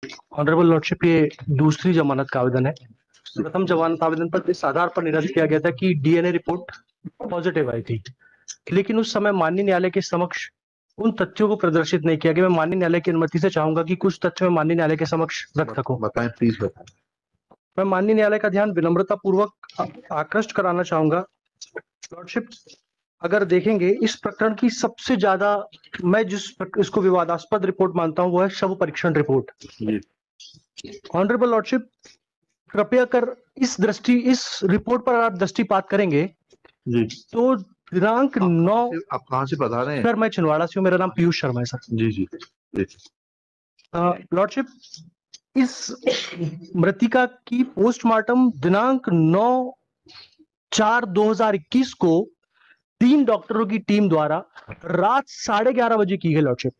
Honourable lordship, ये दूसरी जमानत का आवेदन है। प्रथम जमानत आवेदन पर इस आधार पर निरस्त किया गया था कि डीएनए रिपोर्ट पॉजिटिव आई थी, लेकिन उस समय माननीय न्यायालय के समक्ष उन तथ्यों को प्रदर्शित नहीं किया गया। मैं माननीय न्यायालय की अनुमति से चाहूंगा कि कुछ तथ्य मैं माननीय न्यायालय के समक्ष रख सकूं। बताएं, प्लीज बताएं। मैं माननीय न्यायालय का ध्यान विनम्रता पूर्वक आकृष्ट कराना चाहूंगा। लॉर्डशिप, अगर देखेंगे इस प्रकरण की सबसे ज्यादा मैं इसको विवादास्पद रिपोर्ट मानता हूं वो है शव परीक्षण रिपोर्ट। ऑनरेबल लॉर्डशिप, कृपया कर इस रिपोर्ट पर आप दृष्टिपात करेंगे जी। तो दिनांक 9। आप कहाँ से बता रहे हैं? सर, मैं छिंदवाड़ा से हूँ, मेरा नाम पीयूष शर्मा है सर। जी जी। लॉर्डशिप, इस मृतिका की पोस्टमार्टम दिनांक 9/4/2021 को 3 डॉक्टरों की टीम द्वारा रात 11:30 बजे की गई। लॉर्डशिप,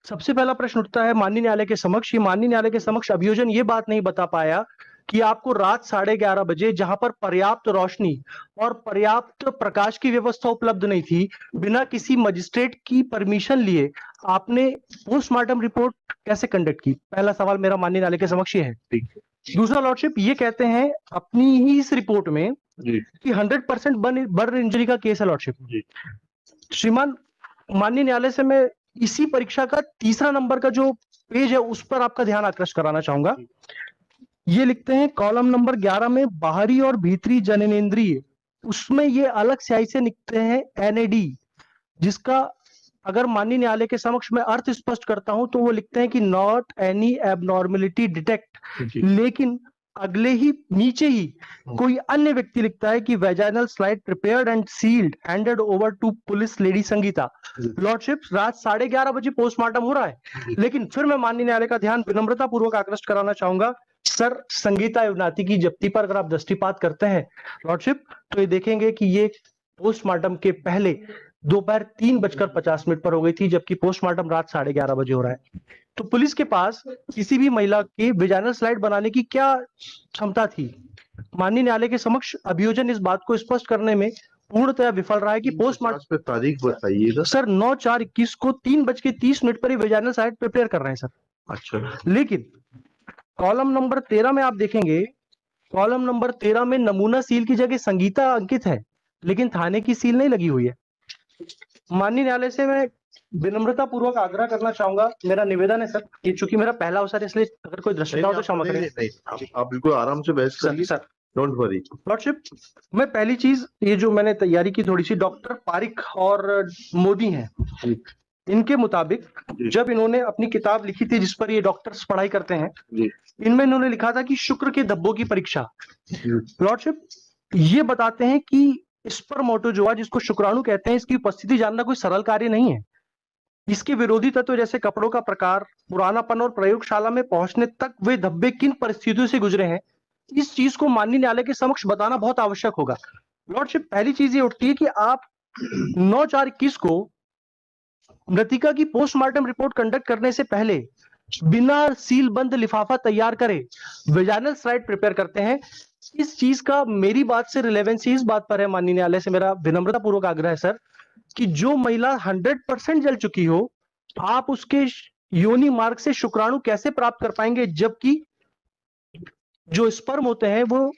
सबसे पहला प्रश्न उठता है माननीय न्यायालय के समक्ष। ये माननीय न्यायालय के समक्ष अभियोजन ये बात नहीं बता पाया कि आपको रात 11:30 बजे, जहां पर पर्याप्त रोशनी और पर्याप्त प्रकाश की व्यवस्था उपलब्ध नहीं थी, बिना किसी मजिस्ट्रेट की परमिशन लिए आपने पोस्टमार्टम रिपोर्ट कैसे कंडक्ट की? पहला सवाल मेरा माननीय न्यायालय के समक्ष ये है। दूसरा लॉर्डशिप, ये कहते हैं अपनी ही इस रिपोर्ट में कि 100% बर्न इंजरी का केस है। लॉर्डशिप, श्रीमान माननीय न्यायालय से मैं इसी परीक्षा का तीसरा नंबर का जो पेज है उस पर आपका ध्यान आकृष्ट कराना चाहूंगा। ये लिखते हैं कॉलम नंबर 11 में बाहरी और भीतरी जननेंद्रिय, उसमें ये अलग स्याही से लिखते हैं एनएडी, जिसका अगर माननीय न्यायालय के समक्ष मैं अर्थ स्पष्ट करता हूं तो वो लिखते हैं कि नॉट एनी एबनॉर्मेलिटी डिटेक्ट, लेकिन अगले ही नीचे ही कोई अन्य व्यक्ति लिखता है कि vaginal slide prepared and sealed handed over to police lady Sangeeta. Lordship, रात 11:30 बजे पोस्टमार्टम हो रहा है, लेकिन फिर मैं माननीय न्यायालय का ध्यान विनम्रता पूर्वक आकृष्ट कराना चाहूंगा। सर, संगीता युवनाती की जब्ती पर अगर आप दृष्टिपात करते हैं लॉर्डशिप, तो ये देखेंगे कि ये पोस्टमार्टम के पहले दोपहर 3:50 पर हो गई थी, जबकि पोस्टमार्टम रात 11:30 बजे हो रहा है। तो पुलिस के पास किसी भी महिला की वेजाइनल स्लाइड बनाने की क्या क्षमता थी? माननीय न्यायालय के समक्ष अभियोजन इस बात को स्पष्ट करने में पूर्णतः विफल रहा है कि पोस्टमार्टम तारीख बताइएगा। सर, 9/4/21 को 3:30 पर ही वेजाइनल स्लाइड प्रिपेयर कर रहे हैं सर। अच्छा। लेकिन कॉलम नंबर 13 में आप देखेंगे, कॉलम नंबर 13 में नमूना सील की जगह संगीता अंकित है, लेकिन थाने की सील नहीं लगी हुई है। माननीय न्यायालय से मैं विनम्रता पूर्वक आग्रह करना चाहूंगा, मेरा निवेदन है सर, ये चूंकि मेरा पहला अवसर है इसलिए अगर कोई दृष्टता हो तो क्षमा करें। आप बिल्कुल आराम से बहस करिए सर, डोंट वरी। लॉर्डशिप, मैं पहली चीज, ये जो मैंने तैयारी की थोड़ी सी, डॉक्टर पारिक और मोदी हैं, इनके मुताबिक जब इन्होंने अपनी किताब लिखी थी जिस पर ये डॉक्टर्स पढ़ाई करते हैं, इनमें इन्होंने लिखा था कि शुक्र के धब्बों की परीक्षा। लॉर्डशिप, ये बताते हैं कि स्पर्मेटोजोआ, जिसको शुक्राणु कहते हैं, इसकी उपस्थिति जानना कोई सरल कार्य नहीं है। इसके विरोधी तत्व जैसे कपड़ों का प्रकार, पुरानापन और प्रयोगशाला में पहुंचने तक वे धब्बे किन परिस्थितियों से गुजरे हैं, इस चीज को माननीय न्यायालय के समक्ष बताना बहुत आवश्यक होगा। लॉर्डशिप, पहली चीज ये उठती है कि आप 9/4/21 को मृतिका की पोस्टमार्टम रिपोर्ट कंडक्ट करने से पहले बिना सील बंद लिफाफा तैयार करे वेजाइनल स्लाइड प्रिपेयर करते हैं। इस चीज का मेरी बात से रिलेवेंसी इस बात पर है, माननीय न्यायालय से मेरा विनम्रता पूर्वक आग्रह है सर, कि जो महिला 100% जल चुकी हो, आप उसके योनि मार्ग से शुक्राणु कैसे प्राप्त कर पाएंगे, जबकि जो स्पर्म होते हैं वो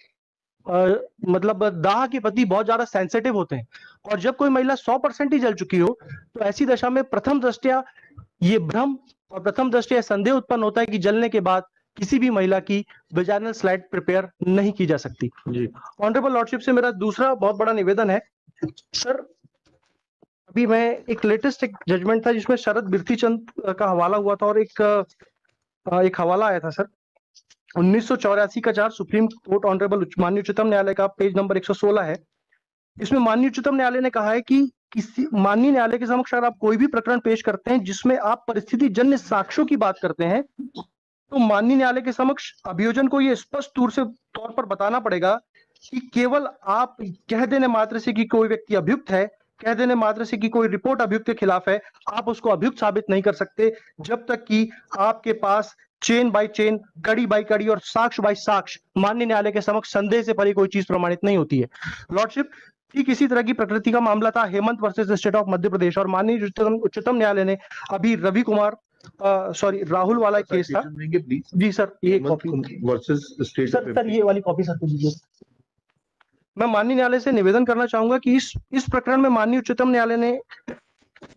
मतलब दाह के प्रति बहुत ज्यादा सेंसिटिव होते हैं, और जब कोई महिला 100% ही जल चुकी हो तो ऐसी दशा में प्रथम दृष्टया ये भ्रम और प्रथम दृष्टया संदेह उत्पन्न होता है कि जलने के बाद किसी भी महिला की वेजाइनल स्लाइड प्रिपेयर नहीं की जा सकती। ऑनरेबल लॉर्डशिप से मेरा दूसरा बहुत बड़ा निवेदन है सर, अभी मैं एक लेटेस्ट जजमेंट था जिसमें शरद बिरथी चंद का हवाला हुआ था, और एक हवाला आया था सर 1984 का 4 सुप्रीम कोर्ट ऑनरेबल माननीय उच्चतम न्यायालय का, पेज नंबर 116 है। इसमें माननीय उच्चतम न्यायालय ने कहा है कि किसी माननीय न्यायालय के समक्ष अगर आप कोई भी प्रकरण पेश करते हैं जिसमें आप परिस्थिति जन्य साक्ष्यों की बात करते हैं, तो माननीय न्यायालय के समक्ष अभियोजन को यह स्पष्ट तौर पर बताना पड़ेगा कि केवल आप कह देने मात्र से कि कोई व्यक्ति अभियुक्त है, कह देने मात्र से कि कोई रिपोर्ट अभियुक्त के खिलाफ है, आप उसको अभियुक्त साबित नहीं कर सकते जब तक कि आपके पास चेन बाय चेन, कड़ी बाय कड़ी और साक्ष्य बाय साक्ष्य माननीय न्यायालय के समक्ष संदेह से परे कोई चीज प्रमाणित नहीं होती है। लॉर्डशिप, ठीक इसी तरह की प्रकृति का मामला था Hemant versus state of Madhya Pradesh, और माननीय उच्चतम न्यायालय ने अभी रवि कुमार सॉरी राहुल वाला केस था। प्लीज जी सर, ये copy versus state of sir ये वाली कॉपी सर को दीजिए। मैं माननीय न्यायालय से निवेदन करना चाहूंगा कि इस प्रकरण में माननीय उच्चतम न्यायालय ने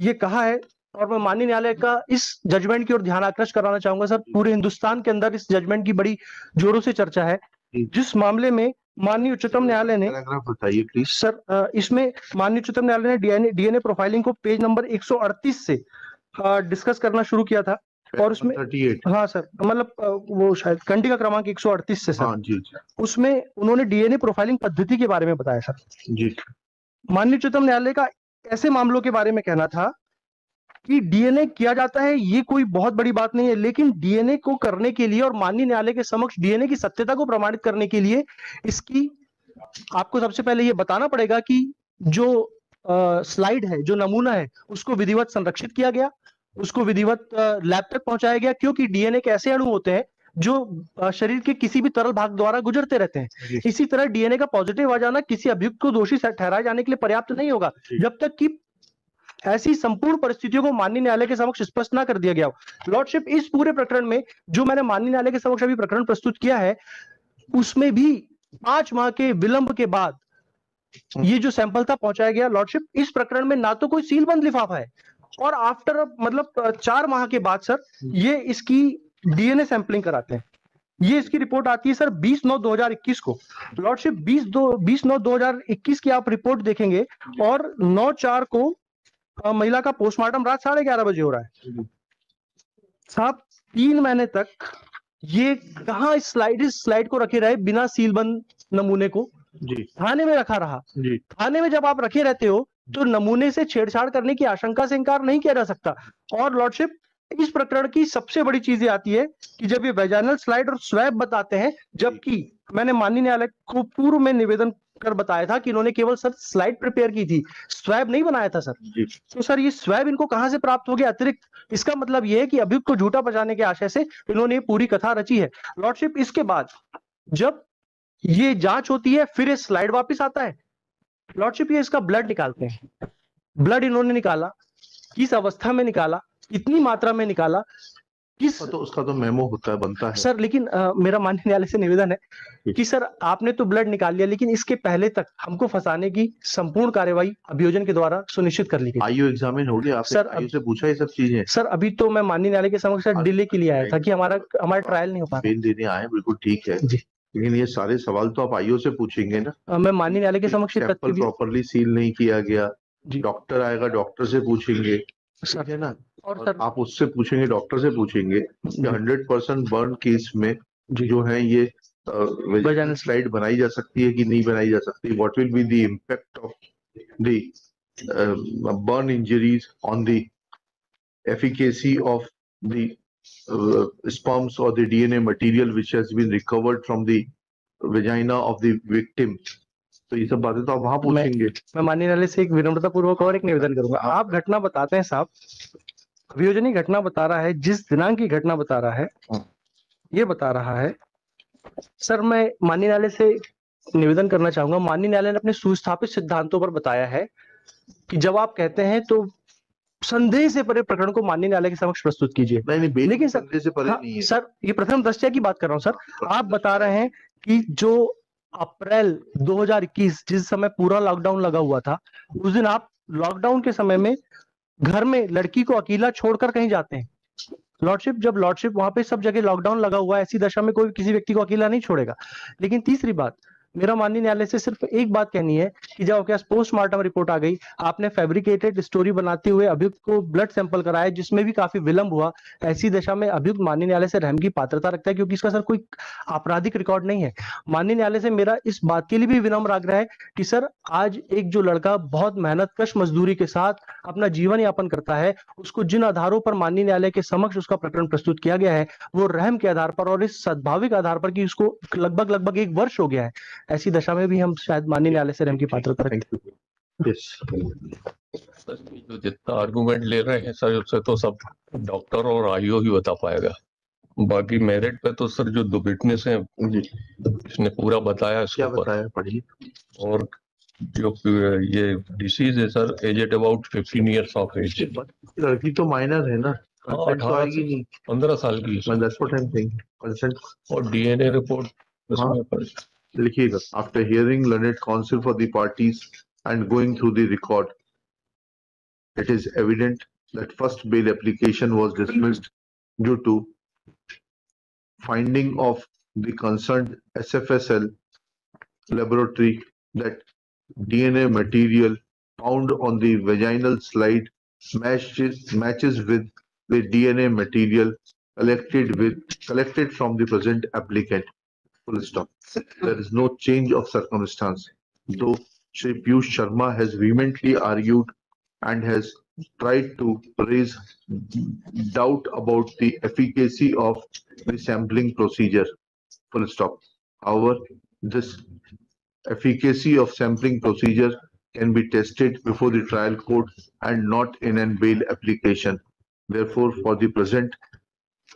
ये कहा है, और मैं माननीय न्यायालय का इस जजमेंट की ओर ध्यान आकृष्ट कराना चाहूंगा सर। पूरे हिंदुस्तान के अंदर इस जजमेंट की बड़ी जोरों से चर्चा है, जिस मामले में माननीय उच्चतम न्यायालय ने, बताइए प्लीज सर इसमें माननीय उच्चतम न्यायालय ने डीएनए प्रोफाइलिंग को पेज नंबर 138 से डिस्कस करना शुरू किया था, और उसमें 38 हाँ सर, मतलब वो शायद कंडिका क्रमांक 138 से सर। हाँ जी उसमें उन्होंने डीएनए प्रोफाइलिंग पद्धति के बारे में बताया सर। जी। माननीय उच्चतम न्यायालय का ऐसे मामलों के बारे में कहना था कि डीएनए किया जाता है, ये कोई बहुत बड़ी बात नहीं है, लेकिन डीएनए को करने के लिए और माननीय न्यायालय के समक्ष डीएनए की सत्यता को प्रमाणित करने के लिए इसकी आपको सबसे पहले ये बताना पड़ेगा कि जो स्लाइड है, जो नमूना है, उसको विधिवत संरक्षित किया गया, उसको विधिवत लैब तक पहुंचाया गया, क्योंकि डीएनए के ऐसे अणु होते हैं जो शरीर के किसी भी तरल भाग द्वारा गुजरते रहते हैं। इसी तरह डीएनए का पॉजिटिव आ जाना किसी अभियुक्त को दोषी ठहराए जाने के लिए पर्याप्त नहीं होगा, जब तक कि ऐसी संपूर्ण परिस्थितियों को माननीय न्यायालय के समक्ष स्पष्ट ना कर दिया गया हो। लॉर्डशिप, इस पूरे प्रकरण में जो मैंने माननीय न्यायालय के समक्ष अभी प्रकरण प्रस्तुत किया है, उसमें भी 5 माह के विलंब के बाद ये जो सैंपल था पहुंचाया गया। लॉर्डशिप, इस प्रकरण में ना तो कोई सीलबंद लिफाफा है, और आफ्टर मतलब 4 माह के बाद सर ये इसकी डीएनए सैंपलिंग कराते हैं। ये इसकी रिपोर्ट आती है सर 20/9/2021 को। लॉर्डशिप, 20/9/2021 की आप रिपोर्ट देखेंगे, और 9/4 को महिला का पोस्टमार्टम रात 11:30 बजे हो रहा है साहब। 3 महीने तक ये कहां इस स्लाइड को रखे रहे बिना सीलबंद नमूने को जी थाने में रखा रहा। जी। थाने में जब आप रखे रहते हो तो नमूने से छेड़छाड़ करने की आशंका से इनकार नहीं किया जा सकता। और लॉर्डशिप, इस प्रकरण की सबसे बड़ी चीज ये आती है कि जब ये वेजाइनल स्लाइड और स्वैब बताते हैं, जबकि मैंने माननीय न्यायालय को पूर्व में निवेदन कर बताया था कि इन्होंने केवल सर स्लाइड प्रिपेयर की थी, स्वैब नहीं बनाया था सर। तो सर ये स्वैब इनको कहां से प्राप्त हो गया अतिरिक्त? इसका मतलब ये है कि अभियुक्त को झूठा बचाने के आशय से इन्होंने ये पूरी कथा रची है। लॉर्डशिप, इसके बाद जब ये जांच होती है, फिर ये स्लाइड वापस आता है। लॉर्डशिप, ये इसका ब्लड निकालते हैं। ब्लड इन्होंने निकाला, किस अवस्था में निकाला, कितनी मात्रा में निकाला, किस तो उसका तो मेमो होता है, बनता है सर। लेकिन मेरा माननीय न्यायालय से निवेदन है कि सर आपने तो ब्लड निकाल लिया, लेकिन इसके पहले तक हमको फंसाने की संपूर्ण कार्यवाही अभियोजन के द्वारा सुनिश्चित कर ली गई। आईओ एग्जामिन हो गया सर, आईओ से पूछा ये सब चीजें? सर अभी तो मैं माननीय न्यायालय के समक्ष डिले के लिए आया था कि हमारा ट्रायल नहीं हो पाता। बेल देने आए, बिल्कुल ठीक है जी, लेकिन ये सारे सवाल तो आप आईओ से पूछेंगे ना। मैं माननीय न्यायालय के समक्ष सैंपल प्रॉपर्ली सील नहीं किया गया, डॉक्टर आएगा, डॉक्टर से पूछेंगे, ठीक है ना। और सर आप उससे पूछेंगे, डॉक्टर से पूछेंगे कि 100% बर्न केस में जो है ये स्लाइड बनाई जा सकती है कि नहीं बनाई जा सकती, what will be the impact of the burn injuries on the efficacy of the sperms or the DNA material which has been recovered from the vagina of the victim। तो ये सब बातें तो आप वहां पूछेंगे। मैं माननीय न्यायालय से एक विनम्रता पूर्वक और एक निवेदन करूंगा। आप घटना बताते हैं साहब, अभियोजनी घटना बता रहा है, जिस दिनांक की घटना बता रहा है, ये बता रहा है सर। मैं माननीय न्यायालय से निवेदन करना चाहूंगा, माननीय न्यायालय ने अपने सुस्थापित सिद्धांतों पर बताया है कि जब आप कहते हैं तो संदेह से परे प्रकरण को माननीय न्यायालय के समक्ष प्रस्तुत कीजिए। नहीं, लेकिन सर, संदेह से परे नहीं है सर, ये प्रथम दृष्टया की बात कर रहा हूं सर। आप बता रहे हैं कि जो अप्रैल 2021 जिस समय पूरा लॉकडाउन लगा हुआ था, उस दिन आप लॉकडाउन के समय में घर में लड़की को अकेला छोड़कर कहीं जाते हैं। लॉर्डशिप, जब लॉर्डशिप वहां पे सब जगह लॉकडाउन लगा हुआ है, ऐसी दशा में कोई किसी व्यक्ति को अकेला नहीं छोड़ेगा। लेकिन तीसरी बात, मेरा माननीय न्यायालय से सिर्फ एक बात कहनी है कि जब आपके पास पोस्टमार्टम रिपोर्ट आ गई, आपने फैब्रिकेटेड स्टोरी बनाते हुए अभियुक्त को ब्लड सैंपल कराया, जिसमें भी काफी विलंब हुआ, ऐसी दशा में अभियुक्त माननीय न्यायालय से रहम की पात्रता रखता है, क्योंकि इसका सर कोई आपराधिक रिकॉर्ड नहीं है। माननीय न्यायालय से मेरा इस बात के लिए भी विनम्र आग्रह है कि सर, आज एक जो लड़का बहुत मेहनतकश मजदूरी के साथ अपना जीवन यापन करता है, उसको जिन आधारों पर माननीय न्यायालय के समक्ष उसका प्रकरण प्रस्तुत किया गया है, वो रहम के आधार पर और इस सद्भाविक आधार पर कि उसको लगभग 1 वर्ष हो गया है, ऐसी दशा में भी हम शायद माननीय न्यायालय से रहम की पात्रता रखते हैं। जो जितना आर्गुमेंट ले रहे हैं सर, उससे तो सब डॉक्टर और आईओ ही बता पाएगा। बाकी मेरिट पे तो सर जो 2 विटनेस हैं इसने पूरा बताया इसके ऊपर। बताया पढ़िए। और जो ये डिसीज है sir, aged about 15 years of age. लड़की तो माइनर है ना। कंसेंट तो 18 आएगी से नहीं। 15 साल की है। That's what I'm saying. Consent. और डीएनए रिपोर्ट हाँ, उसमें लिखिएगा, after hearing learned counsel for the parties and going through the record, it is evident that first bail application was dismissed due to finding of the concerned SFSL laboratory that DNA material found on the vaginal slide matches with the DNA material collected from the present applicant. Full stop. There is no change of circumstance. Though Shri Piyush Sharma has vehemently argued and has tried to raise doubt about the efficacy of the sampling procedure. Full stop. However, this efficacy of sampling procedure can be tested before the trial court and not in an bail application. Therefore, for the present,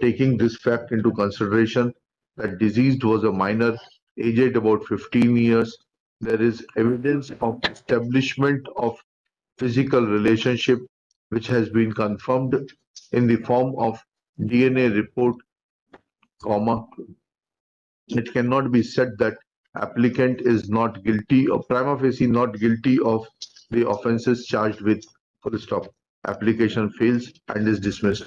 taking this fact into consideration that deceased was a minor aged about 15 years, there is evidence of establishment of physical relationship which has been confirmed in the form of DNA report, comma. It cannot be said that applicant is not guilty or prima facie not guilty of the offences charged with. Full stop. Application fails and is dismissed.